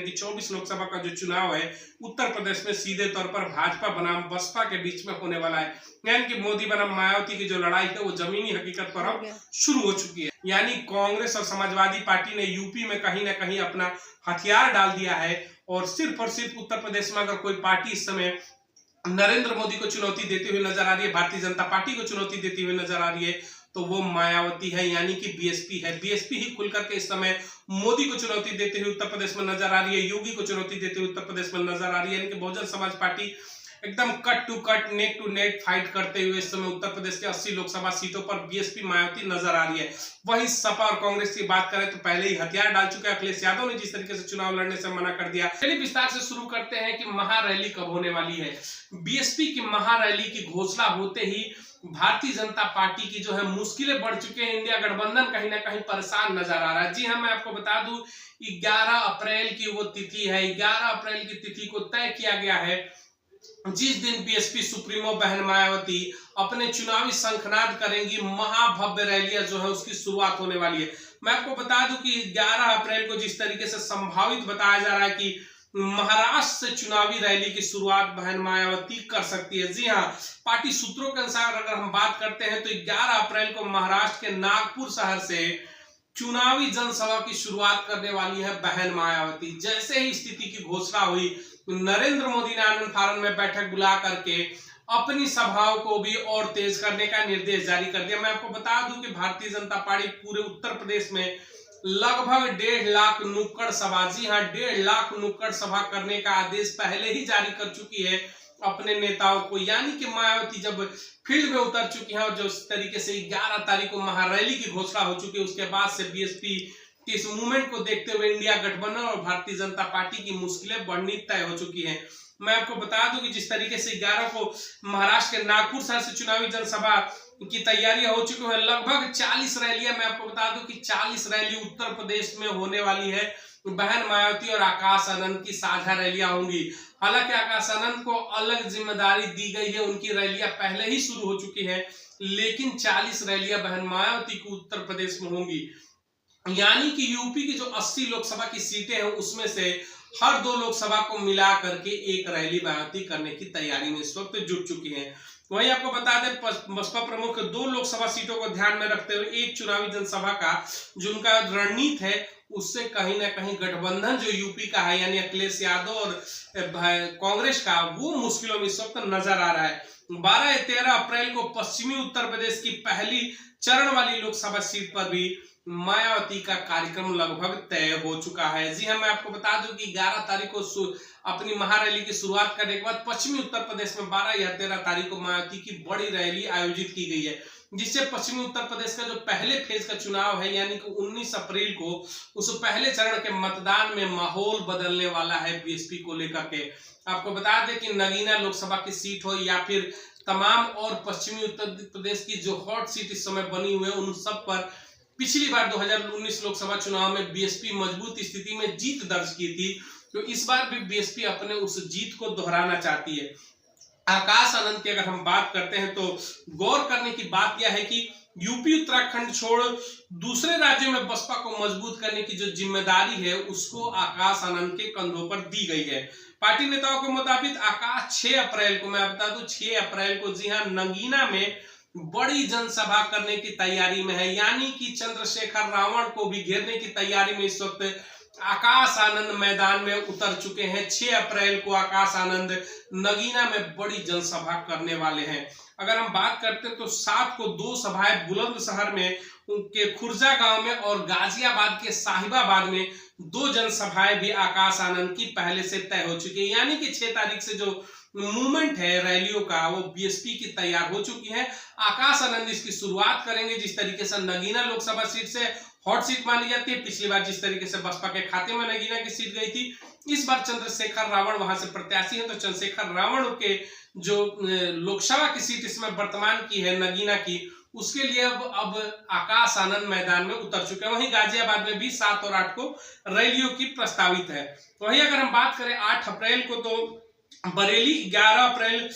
कि 24 लोकसभा का जो चुनाव है उत्तर प्रदेश में सीधे तौर पर भाजपा बनाम बसपा के बीच में होने वाला है। यानी कि मोदी बनाम मायावती की जो लड़ाई है वो जमीनी हकीकत पर अब शुरू हो चुकी है। यानी कांग्रेस और समाजवादी पार्टी ने यूपी में कहीं ना कहीं अपना हथियार डाल दिया है और सिर्फ उत्तर प्रदेश में अगर कोई पार्टी इस समय नरेंद्र मोदी को चुनौती देते हुए नजर आ रही है, भारतीय जनता पार्टी को चुनौती देती हुई नजर आ रही है, तो वो मायावती है, यानी कि बीएसपी है। बीएसपी ही खुलकर के इस समय मोदी को चुनौती देते हुए उत्तर प्रदेश में नजर आ रही है, योगी को चुनौती देते हुए उत्तर प्रदेश में नजर आ रही है। यानी कि बहुजन समाज पार्टी एकदम cut to cut, neck to neck fight करते हुए इस समय उत्तर प्रदेश के 80 लोकसभा सीटों पर बीएसपी मायावती नजर आ रही है। वहीं सपा और कांग्रेस की बात करें तो पहले ही हथियार डाल चुके हैं। अखिलेश यादव ने जिस तरीके से चुनाव लड़ने से मना कर दिया। चलिए विस्तार से शुरू करते हैं कि महारैली कब होने वाली है। बीएसपी की महारैली की घोषणा होते ही भारतीय जनता पार्टी की जो है मुश्किलें बढ़ चुके हैं। इंडिया गठबंधन कहीं ना कहीं परेशान नजर आ रहा है। जी हाँ, मैं आपको बता दूं 11 अप्रैल की वो तिथि है। 11 अप्रैल की तिथि को तय किया गया है जिस दिन बीएसपी सुप्रीमो बहन मायावती अपने चुनावी शंखनाद करेंगी। महाभव्य रैलियां जो है उसकी शुरुआत होने वाली है। मैं आपको बता दूं कि 11 अप्रैल को जिस तरीके से संभावित बताया जा रहा है कि महाराष्ट्र से चुनावी रैली की शुरुआत बहन मायावती कर सकती है। जी हाँ, पार्टी सूत्रों के अनुसार अगर हम बात करते हैं तो 11 अप्रैल को महाराष्ट्र के नागपुर शहर से चुनावी जनसभा की शुरुआत करने वाली है बहन मायावती। जैसे ही स्थिति की घोषणा हुई, नरेंद्र मोदी ने आनंद फानन में बैठक बुला करके अपनी सभाओं को भी और तेज करने का निर्देश जारी कर दिया। मैं आपको बता दूं कि भारतीय जनता पार्टी पूरे उत्तर प्रदेश में लगभग 1.5 लाख नुक्कड़ सभा, जी हाँ 1.5 लाख नुक्कड़ सभा करने का आदेश पहले ही जारी कर चुकी है अपने नेताओं को। यानी कि मायावती जब फील्ड में उतर चुकी है और जो इस तरीके से 11 तारीख को महारैली की घोषणा हो चुकी है, उसके बाद से बीएसपी के इस मूवमेंट को देखते हुए इंडिया गठबंधन और भारतीय जनता पार्टी की मुश्किलें बढ़नी तय हो चुकी हैं। मैं आपको बता दूं कि जिस तरीके से 11 को महाराष्ट्र के नागपुर शहर से चुनावी जनसभा की तैयारियां हो चुकी है। लगभग 40 रैलियां, मैं आपको बता दूं कि 40 रैली उत्तर प्रदेश में होने वाली है। बहन मायावती और आकाश आनंद की साझा रैलियां होंगी। हालांकि आकाश आनंद को अलग जिम्मेदारी दी गई है, उनकी रैलियां पहले ही शुरू हो चुकी है, लेकिन 40 रैलियां बहन मायावती को उत्तर प्रदेश में होंगी। यानी कि यूपी की जो 80 लोकसभा की सीटें हैं उसमें से हर 2 लोकसभा को मिला करके एक रैली मायावती करने की तैयारी में इस वक्त जुट चुकी है। वहीं आपको बता दें बसपा प्रमुख 2 लोकसभा सीटों को ध्यान में रखते हुए एक चुनावी जनसभा का जो उनका रणनीति है उससे कहीं ना कहीं गठबंधन जो यूपी का है यानी अखिलेश यादव और कांग्रेस का, वो मुश्किलों में इस वक्त नजर आ रहा है। 12 या 13 अप्रैल को पश्चिमी उत्तर प्रदेश की पहली चरण वाली लोकसभा सीट पर भी मायावती का कार्यक्रम लगभग तय हो चुका है। जी हाँ, मैं आपको बता दूं कि 11 तारीख को अपनी महारैली की शुरुआत करने के बाद पश्चिमी उत्तर प्रदेश में 12 या 13 तारीख को मायावती की बड़ी रैली आयोजित की गई है, जिससे पश्चिमी उत्तर प्रदेश का जो पहले फेज का चुनाव है यानी कि 19 अप्रैल को उस पहले चरण के मतदान में माहौल बदलने वाला है बीएसपी को लेकर के। आपको बता दें कि नगीना लोकसभा की सीट हो या फिर तमाम और पश्चिमी उत्तर प्रदेश की जो हॉट सीट इस समय बनी हुई है उन सब पर पिछली बार 2019 लोकसभा चुनाव में बीएसपी मजबूत स्थिति में जीत दर्ज की थी, तो इस बार भी बीएसपी अपने उस जीत को दोहराना चाहती है। आकाश आनंद की अगर हम बात करते हैं तो गौर करने की बात यह है कि यूपी उत्तराखंड छोड़ दूसरे राज्यों में बसपा को मजबूत करने की जो जिम्मेदारी है उसको आकाश आनंद के कंधों पर दी गई है। पार्टी नेताओं के मुताबिक आकाश 6 अप्रैल को, मैं बता दूं 6 अप्रैल को, जी हाँ, नगीना में बड़ी जनसभा करने की तैयारी में है। यानी कि चंद्रशेखर रावण को भी घेरने की तैयारी में इस वक्त आकाश आनंद मैदान में उतर चुके हैं। 6 अप्रैल को आकाश आनंद नगीना में बड़ी जनसभा करने वाले हैं। अगर हम बात करते हैं तो 7 को 2 सभाएं बुलंदशहर में उनके खुर्जा गांव में और गाजियाबाद के साहिबाबाद में 2 जनसभाएं भी आकाश आनंद की पहले से तय हो चुकी है। यानी कि 6 तारीख से जो मूवमेंट है रैलियों का वो बीएसपी की तैयार हो चुकी है। आकाश आनंद इसकी शुरुआत करेंगे। जिस तरीके से नगीना लोकसभा सीट से हॉट सीट मानी जाती है, पिछली बार जिस तरीके से बसपा के खाते में नगीना की सीट गई थी, इस बार चंद्रशेखर रावण वहां से प्रत्याशी है, तो चंद्रशेखर रावण के जो लोकसभा की सीट इसमें वर्तमान की है नगीना की, उसके लिए अब आकाश आनंद मैदान में उतर चुके हैं। वहीं गाजियाबाद में भी 7 और 8 को रैलियों की प्रस्तावित है। वहीं अगर हम बात करें 8 अप्रैल को तो बरेली, 11 अप्रैल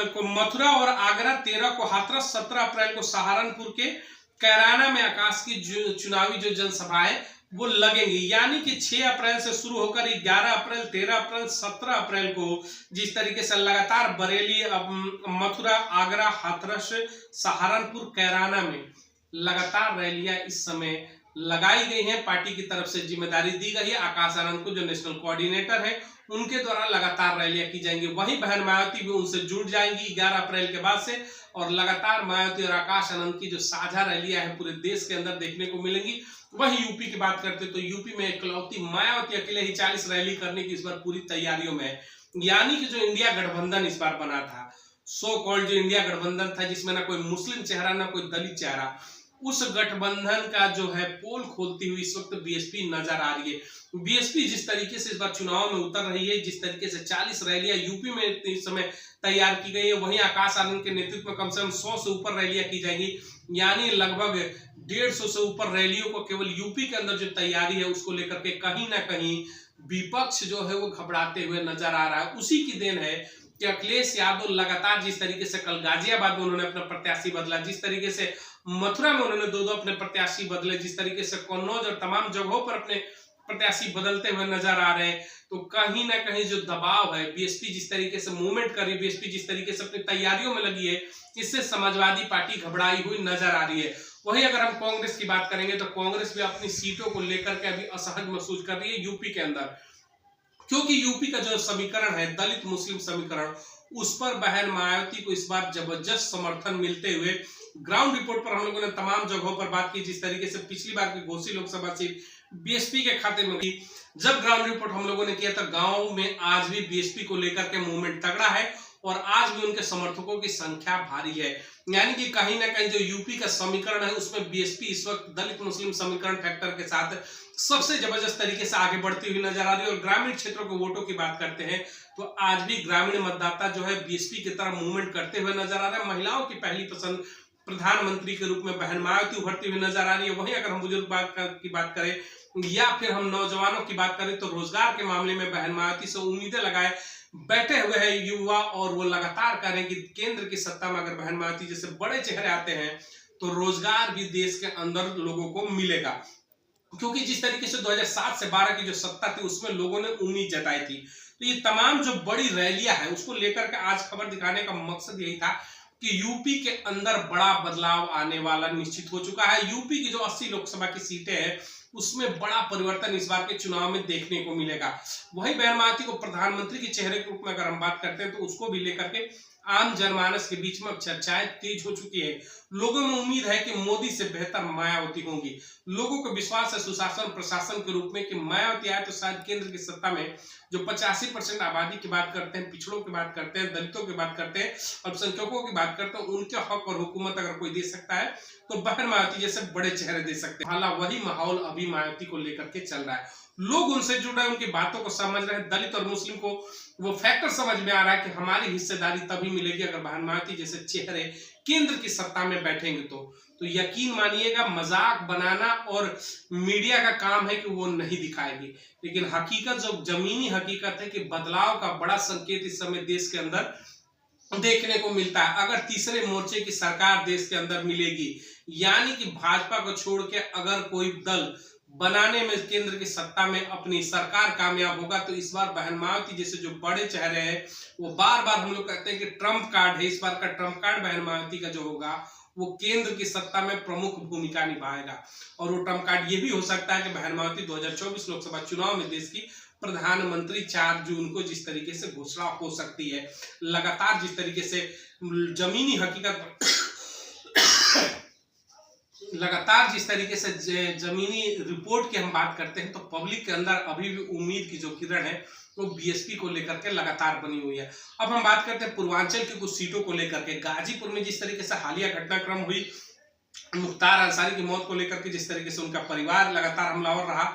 को मथुरा और आगरा, 13 को हाथरस, 17 अप्रैल को सहारनपुर के कैराना में आकाश की चुनावी जो जनसभा है वो लगेंगी। यानी कि 6 अप्रैल से शुरू होकर 11 अप्रैल, 13 अप्रैल, 17 अप्रैल को जिस तरीके से लगातार बरेली, मथुरा, आगरा, हाथरस, सहारनपुर, कैराना में लगातार रैलियां इस समय लगाई गई हैं। पार्टी की तरफ से जिम्मेदारी दी गई है आकाश आनंद को, जो नेशनल कोऑर्डिनेटर है, उनके द्वारा लगातार रैलियां की जाएंगी। वहीं बहन मायावती भी उनसे जुड़ जाएंगी 11 अप्रैल के बाद से, और लगातार मायावती और आकाश आनंद की जो साझा रैलियां हैं पूरे देश के अंदर देखने को मिलेंगी। वहीं यूपी की बात करते तो यूपी में इकलौती मायावती अकेले ही 40 रैली करने की इस बार पूरी तैयारियों में है। यानी कि जो इंडिया गठबंधन इस बार बना था, सो कॉल्ड जो इंडिया गठबंधन था, जिसमें ना कोई मुस्लिम चेहरा ना कोई दलित चेहरा, उस गठबंधन का जो है पोल खोलती हुई इस वक्त बीएसपी नजर आ रही है। बीएसपी जिस तरीके से इस बार चुनाव में उतर रही है, जिस तरीके से 40 रैलियां यूपी में इस समय तैयार की गई है, वहीं आकाश आनंद के नेतृत्व में कम से कम 100 से ऊपर रैलियां की जाएंगी। यानी लगभग 150 से ऊपर रैलियों को केवल यूपी के अंदर जो तैयारी है उसको लेकर के कहीं ना कहीं विपक्ष जो है वो घबराते हुए नजर आ रहा है। उसी की देन है कि अखिलेश यादव लगातार जिस तरीके से कल गाजियाबाद में उन्होंने अपना प्रत्याशी बदला, जिस तरीके से मथुरा में उन्होंने 2-2 अपने प्रत्याशी बदले, जिस तरीके से कन्नौज और तमाम जगहों पर अपने प्रत्याशी बदलते हुए नजर आ रहे हैं, तो कहीं ना कहीं जो दबाव है, बीएसपी जिस तरीके से मूवमेंट कर रही है, बीएसपी जिस तरीके से अपनी तैयारियों में लगी है, इससे समाजवादी पार्टी घबराई हुई नजर आ रही है। वहीं अगर हम कांग्रेस की बात करेंगे तो कांग्रेस भी अपनी सीटों को लेकर के अभी असहज महसूस कर रही है यूपी के अंदर, क्योंकि यूपी का जो समीकरण है दलित मुस्लिम समीकरण, उस पर बहन मायावती को इस बार जबरदस्त समर्थन मिलते हुए ग्राउंड रिपोर्ट पर हम लोगों ने तमाम जगहों पर बात की। जिस तरीके से पिछली बार की घोसी लोकसभा सीट बीएसपी के खाते में गई, जब ग्राउंड रिपोर्ट हम लोगों ने किया तो गांव में आज भी बीएसपी को लेकर के मूवमेंट तगड़ा है और आज भी उनके समर्थकों की संख्या भारी है। यानी कि कहीं ना कहीं जो यूपी का समीकरण है उसमें बीएसपी इस वक्त दलित मुस्लिम समीकरण फैक्टर के साथ सबसे जबरदस्त तरीके से आगे बढ़ती हुई नजर आ रही है। और ग्रामीण क्षेत्रों के वोटों की बात करते हैं तो आज भी ग्रामीण मतदाता जो है बीएसपी की तरफ मूवमेंट करते हुए नजर आ रहे हैं। महिलाओं की पहली पसंद प्रधानमंत्री के रूप में बहन मायावती उभरती हुई नजर आ रही है। वहीं अगर हम बुजुर्ग की बात करें या फिर हम नौजवानों की बात करें तो रोजगार के मामले में बहन मायावती से उम्मीदें लगाए बैठे हुए हैं युवा, और वो लगातार कह रहे हैं कि केंद्र की सत्ता में अगर बहन मायावती जैसे बड़े चेहरे आते हैं तो रोजगार भी देश के अंदर लोगों को मिलेगा। क्योंकि जिस तरीके से 2007 से 12 की जो सत्ता थी उसमें लोगों ने उम्मीद जताई थी, तो ये तमाम जो बड़ी रैलियां हैं उसको लेकर के आज खबर दिखाने का मकसद यही था कि यूपी के अंदर बड़ा बदलाव आने वाला निश्चित हो चुका है। यूपी की जो 80 लोकसभा की सीटें हैं उसमें बड़ा परिवर्तन इस बार के चुनाव में देखने को मिलेगा। वहीं बहन मायावती को प्रधानमंत्री के चेहरे के रूप में अगर हम बात करते हैं तो उसको भी लेकर के आम जनमानस के बीच में चर्चाएं तेज हो चुकी है। लोगों में उम्मीद है कि मोदी से बेहतर मायावती होंगी। लोगों को विश्वास है सुशासन प्रशासन के रूप में कि मायावती आए तो शायद केंद्र की सत्ता में जो 85% आबादी की बात करते हैं, पिछड़ों की बात करते हैं, दलितों की बात करते हैं, अल्पसंख्यकों की बात करते हैं, उनके हक और हुकूमत अगर कोई दे सकता है तो बहन मायावती जैसे बड़े चेहरे दे सकते हैं। हालांकि वही माहौल अभी मायावती को लेकर के चल रहा है। लोग उनसे जुड़ रहे हैं, उनकी बातों को समझ रहे हैं। दलित और मुस्लिम को वो फैक्टर समझ में आ रहा है कि हमारी हिस्सेदारी तभी मिलेगी अगर बहन मायावती जैसे चेहरे केंद्र की सत्ता में बैठेंगे। तो यकीन मानिएगा मजाक बनाना और मीडिया का काम है कि वो नहीं दिखाएगी, लेकिन हकीकत जो जमीनी हकीकत है कि बदलाव का बड़ा संकेत इस समय देश के अंदर देखने को मिलता है। अगर तीसरे मोर्चे की सरकार देश के अंदर मिलेगी, यानी कि भाजपा को छोड़ के अगर कोई दल बनाने में केंद्र की सत्ता में अपनी सरकार कामयाब होगा तो इस बार बहन मायावती जैसे जो बड़े चेहरे हैं, वो बार बार हम लोग कहते हैं कि ट्रम्प कार्ड है, इस बार का ट्रम्प कार्ड बहन मायावती का जो होगा वो केंद्र की सत्ता में प्रमुख भूमिका निभाएगा। और वो ट्रम्प कार्ड ये भी हो सकता है कि बहन मायावती 2024 लोकसभा चुनाव में देश की प्रधानमंत्री 4 जून को जिस तरीके से घोषणा हो सकती है। लगातार जिस तरीके से जमीनी हकीकत लगातार जिस तरीके से जमीनी रिपोर्ट की हम बात करते हैं तो पब्लिक के अंदर अभी भी उम्मीद की जो किरण है वो बीएसपी को लेकर के लगातार बनी हुई है। अब हम बात करते हैं पूर्वांचल की कुछ सीटों को लेकर के। गाजीपुर में जिस तरीके से हालिया घटनाक्रम हुई, मुख्तार अंसारी की मौत को लेकर के जिस तरीके से उनका परिवार लगातार हमलावर रहा।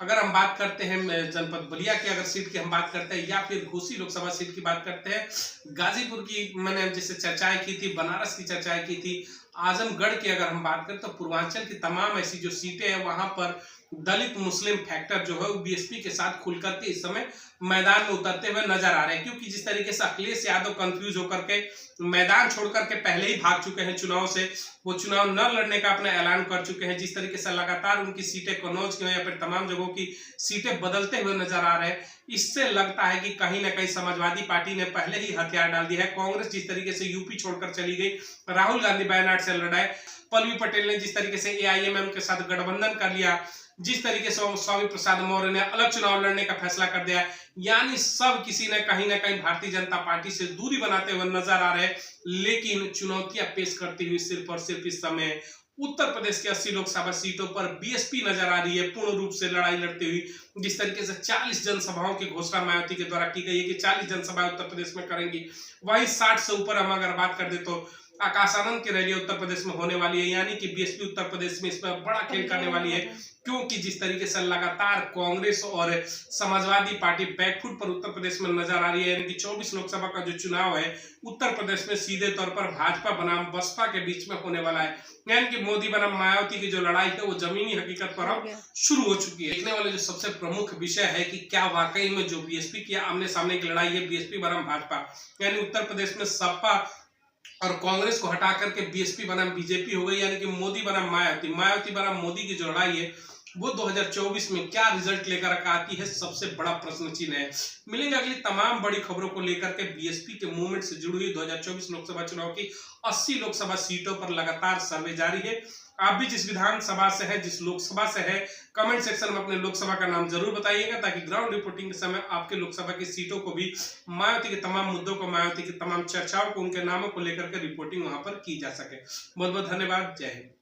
अगर हम बात करते हैं जनपद बलिया की अगर सीट की हम बात करते हैं या फिर घोसी लोकसभा सीट की बात करते हैं, गाजीपुर की मैंने जैसे चर्चाएं की थी, बनारस की चर्चाएं की थी, आजमगढ़ की अगर हम बात करें तो पूर्वांचल की तमाम ऐसी जो सीटें हैं वहां पर दलित मुस्लिम फैक्टर जो है वो बीएसपी के साथ खुल करके इस समय मैदान में उतरते हुए नजर आ रहे हैं, क्योंकि जिस तरीके से अखिलेश यादव कंफ्यूज होकर के मैदान छोड़ करके पहले ही भाग चुके हैं चुनाव से, वो चुनाव न लड़ने का अपना ऐलान कर चुके हैं, जिस तरीके से लगातार उनकी सीटें कन्नौज की या फिर तमाम जगहों की सीटें बदलते हुए नजर आ रहे हैं, इससे लगता है कि कहीं ना कहीं समाजवादी पार्टी ने पहले ही हथियार डाल दिया है। कांग्रेस जिस तरीके से यूपी छोड़कर चली गई, राहुल गांधी वायनाड से लड़ाए, पल्लवी पटेल ने जिस तरीके से एआईएमएम के साथ गठबंधन कर लिया, जिस तरीके से स्वामी प्रसाद मौर्य ने अलग चुनाव लड़ने का फैसला कर दिया, यानी सब किसी ने कहीं ना कहीं भारतीय जनता पार्टी से दूरी बनाते हुए नजर आ रहे हैं। लेकिन चुनौतियां पेश करती हुई सिर्फ और सिर्फ इस समय उत्तर प्रदेश के 80 लोकसभा सीटों पर बीएसपी नजर आ रही है पूर्ण रूप से लड़ाई लड़ती हुई। जिस तरीके से 40 जनसभाओं की घोषणा मायावती के द्वारा की गई है कि 40 जनसभाएं उत्तर प्रदेश में करेंगी, वही 60 से ऊपर हम अगर बात कर दे तो आकाश आनंद की रैली उत्तर प्रदेश में होने वाली है, यानी कि बीएसपी उत्तर प्रदेश में इसमें बड़ा खेल करने वाली है, क्योंकि जिस तरीके से लगातार कांग्रेस और समाजवादी पार्टी बैकफुट पर उत्तर प्रदेश में नजर आ रही है। यानी कि 24 लोकसभा का जो चुनाव है उत्तर प्रदेश में सीधे तौर पर भाजपा बनाम बसपा के बीच में होने वाला है, यानी कि मोदी बनाम मायावती की जो लड़ाई है वो जमीनी हकीकत पर अब शुरू हो चुकी है। देखने वाले जो सबसे प्रमुख विषय है कि क्या वाकई में जो बीएसपी की आमने सामने की लड़ाई है बीएसपी बनाम भाजपा, यानी उत्तर प्रदेश में सपा और कांग्रेस को हटा करके बीएसपी बनाम बीजेपी हो गई, यानी कि मोदी बनाम मायावती, मायावती बनाम मोदी की जो लड़ाई है वो 2024 में क्या रिजल्ट लेकर आती है, सबसे बड़ा प्रश्न चिन्ह है। मिलेंगे अगली तमाम बड़ी खबरों को लेकर के बीएसपी के मूवमेंट से जुड़ी हुई 2024 लोकसभा चुनाव की 80 लोकसभा सीटों पर लगातार सर्वे जारी है। आप भी जिस विधानसभा से है, जिस लोकसभा से है, कमेंट सेक्शन में अपने लोकसभा का नाम जरूर बताइएगा, ताकि ग्राउंड रिपोर्टिंग के समय आपके लोकसभा की सीटों को भी, मायावती के तमाम मुद्दों को, मायावती की तमाम चर्चाओं को, उनके नामों को लेकर के रिपोर्टिंग वहां पर की जा सके। बहुत बहुत धन्यवाद। जय हिंद।